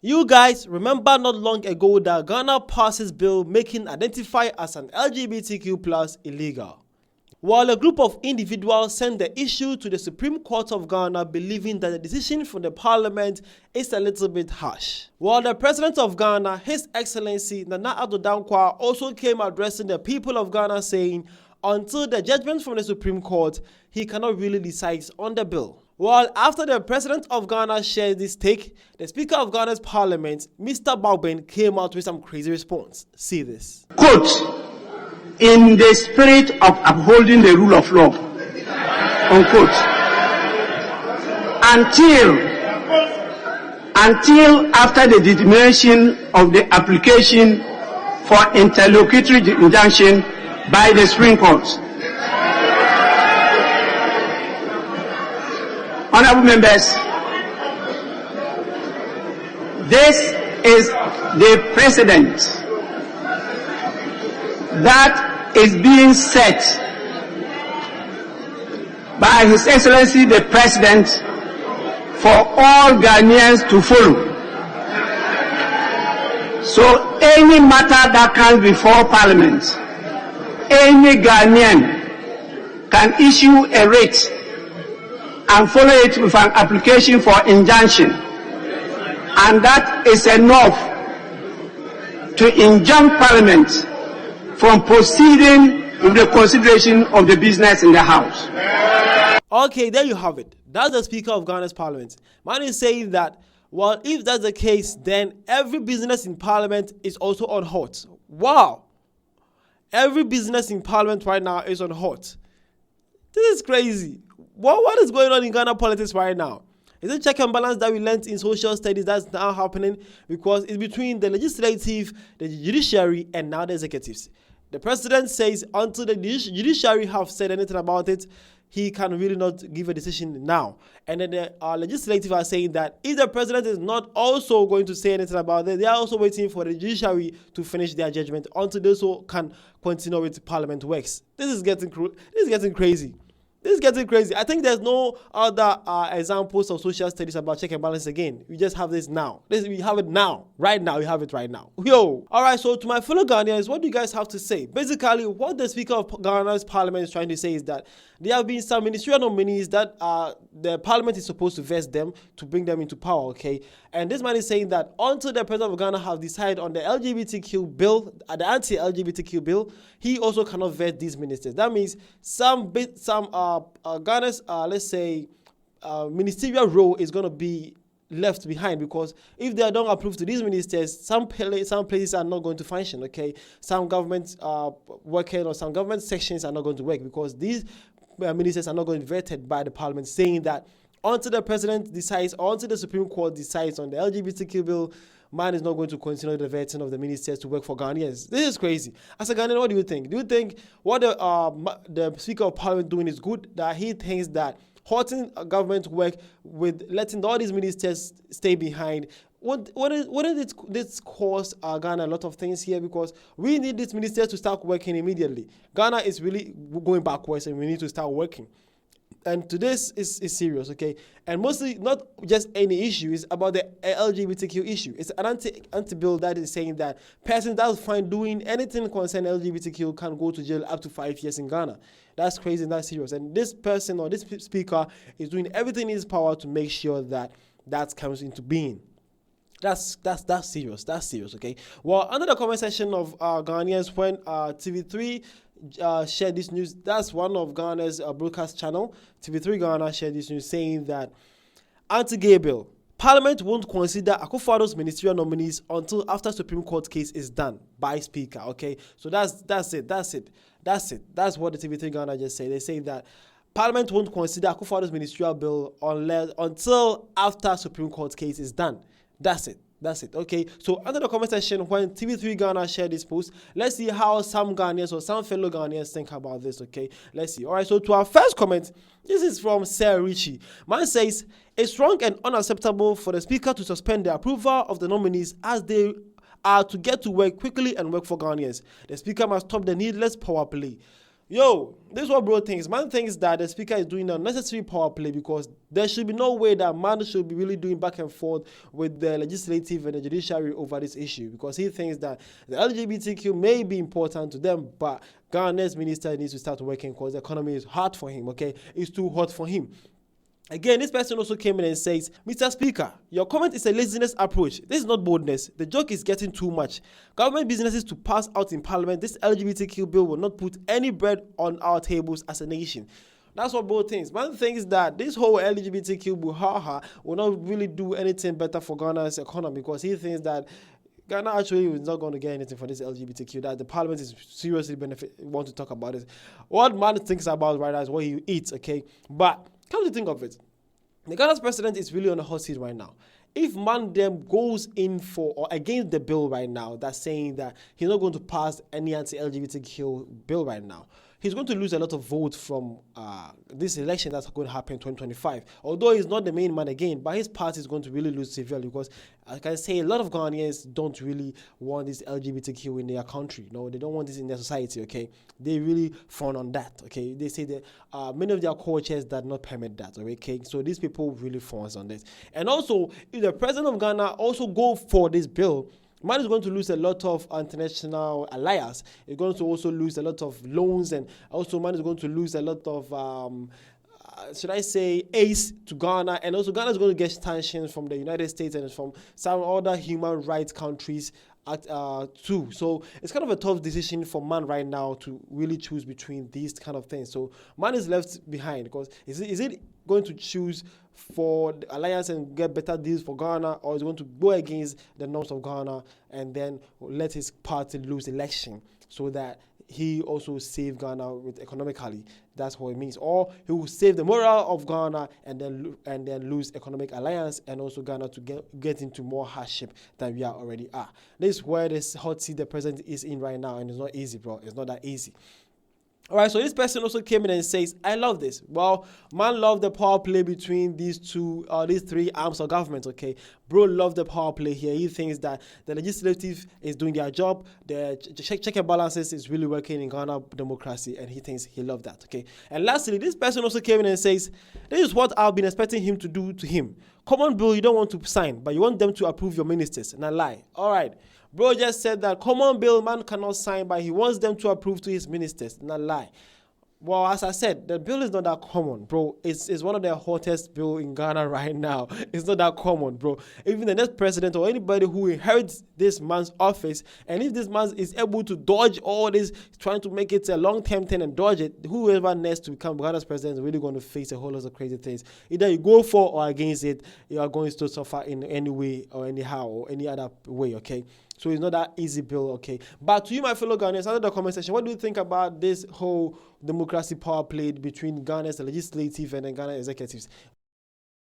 You guys remember not long ago that Ghana passed this bill making identify as an LGBTQ plus illegal. While a group of individuals sent the issue to the Supreme Court of Ghana believing that the decision from the parliament is a little bit harsh. While the President of Ghana, His Excellency Nana Addo Dankwa, also came addressing the people of Ghana saying until the judgment from the Supreme Court, he cannot really decide on the bill. Well, after the President of Ghana shared this take, the Speaker of Ghana's Parliament, Mr. Bauben, came out with some crazy response. See this. Quote, in the spirit of upholding the rule of law, unquote, until after the determination of the application for interlocutory injunction by the Supreme Court. Honorable members, this is the precedent that is being set by His Excellency the President for all Ghanaians to follow. So any matter that comes before Parliament, any Ghanaian can issue a writ and follow it with an application for injunction, and that is enough to injunct Parliament from proceeding with the consideration of the business in the House. Okay, there you have it. That's the Speaker of Ghana's Parliament. Man is saying that, well, if that's the case, then every business in Parliament is also on hold. Wow! Every business in Parliament right now is on hold. This is crazy. What is going on in Ghana politics right now? Is it check and balance that we learned in social studies that's now happening? Because it's between the legislative, the judiciary, and now the executives. The president says until the judiciary have said anything about it, he can really not give a decision now. And then the legislative are saying that if the president is not also going to say anything about it, they are also waiting for the judiciary to finish their judgment until they also can continue with parliament works. This is getting crazy. This is getting crazy. I think there's no other examples of social studies about check and balance again. We just have this now. We have it now. Right now. We have it right now. Yo. All right. So to my fellow Ghanaians, what do you guys have to say? Basically, what the Speaker of Ghana's Parliament is trying to say is that there have been some ministerial nominees that the Parliament is supposed to vest them to bring them into power, okay? And this man is saying that until the President of Ghana have decided on the LGBTQ bill, the Anti LGBTQ bill, he also cannot vet these ministers. That means some Ghana's, let's say, ministerial role is going to be left behind, because if they don't approve to these ministers, some places are not going to function, okay? Some government working or some government sections are not going to work because these ministers are not going to be vetted by the Parliament, saying that until the President decides or until the Supreme Court decides on the LGBTQ bill, man is not going to continue the vetting of the ministers to work for Ghanaians. This is crazy. As a Ghanaian, what do you think? Do you think what the Speaker of Parliament doing is good? That he thinks that halting government work with letting all these ministers stay behind, wouldn't this cause Ghana a lot of things here? Because we need these ministers to start working immediately. Ghana is really going backwards and we need to start working. And to this is serious, okay? And mostly not just any issue, it's about the LGBTQ issue. It's an anti bill that is saying that persons that find doing anything concerning LGBTQ can go to jail up to 5 years in Ghana. That's crazy and that's serious. And this person or this speaker is doing everything in his power to make sure that that comes into being. That's serious. That's serious, okay? Well, under the comment section of Ghanaians, when TV3 shared this news, that's one of Ghana's broadcast channel, TV3 Ghana shared this news saying that anti-gay bill, Parliament won't consider Akufo-Addo's ministerial nominees until after Supreme Court case is done by Speaker, okay? So that's it. That's what the TV3 Ghana just said. They say that Parliament won't consider Akufo-Addo's ministerial bill until after Supreme Court case is done. That's it. Okay. So under the comment section, when TV3 Ghana shared this post, let's see how some Ghanaians or some fellow Ghanaians think about this. Okay. Let's see. All right. So to our first comment, this is from Sir Richie. Man says it's wrong and unacceptable for the Speaker to suspend the approval of the nominees as they are to get to work quickly and work for Ghanaians. The Speaker must stop the needless power play. Yo, this is what bro thinks. Man thinks that the speaker is doing unnecessary power play because there should be no way that man should be really doing back and forth with the legislative and the judiciary over this issue, because he thinks that the LGBTQ may be important to them, but Ghana's minister needs to start working because the economy is hard for him, okay? It's too hot for him. Again, this person also came in and says, Mr. Speaker, your comment is a laziness approach. This is not boldness. The joke is getting too much. Government businesses to pass out in parliament, this LGBTQ bill will not put any bread on our tables as a nation. That's what both things. Man thinks that this whole LGBTQ buhaha will not really do anything better for Ghana's economy, because he thinks that Ghana actually is not going to get anything for this LGBTQ, that the parliament is seriously want to talk about it. What man thinks about right now is what he eats, okay? But come to think of it, the Ghana's president is really on a hot seat right now. If man them goes in for or against the bill right now, that's saying that he's not going to pass any anti-LGBTQ bill right now, he's going to lose a lot of votes from this election that's going to happen in 2025. Although he's not the main man again, but his party is going to really lose severely, because I can say a lot of Ghanaians don't really want this LGBTQ in their country. No, they don't want this in their society, okay? They really frown on that, okay? They say that many of their cultures that not permit that, okay? So these people really frown on this. And also, if the president of Ghana also go for this bill, man is going to lose a lot of international alliance. He's going to also lose a lot of loans, and also man is going to lose a lot of should I say ace to Ghana, and also Ghana is going to get sanctions from the United States and from some other human rights countries too. So it's kind of a tough decision for man right now to really choose between these kind of things. So man is left behind, because is it going to choose for the alliance and get better deals for Ghana, or is going to go against the norms of Ghana and then let his party lose election so that he also save Ghana with economically? That's what it means. Or he will save the morale of Ghana and then lose economic alliance, and also Ghana to get into more hardship than we already are. This is where this hot seat the president is in right now, and it's not easy, bro. It's not that easy. All right, so this person also came in and says, I love this. Well, man love the power play between these three arms of government, okay? Bro love the power play here. He thinks that the legislative is doing their job, the check and balances is really working in Ghana democracy, and he thinks he loved that, okay? And lastly, this person also came in and says, this is what I've been expecting him to do to him. Common bill you don't want to sign, but you want them to approve your ministers. And I lie. All right. Bro just said that common bill man cannot sign, but he wants them to approve to his ministers. Not lie. Well, as I said, the bill is not that common, bro. It's one of the hottest bill in Ghana right now. It's not that common, bro. Even the next president or anybody who inherits this man's office, and if this man is able to dodge all this, trying to make it a long-term thing and dodge it, whoever next to become Ghana's president is really going to face a whole lot of crazy things. Either you go for or against it, you are going to suffer in any way or anyhow or any other way, okay? So it's not that easy bill, okay? But to you, my fellow Ghanaians, under the comment section, what do you think about this whole democracy power play between Ghana's legislative and the Ghana executives?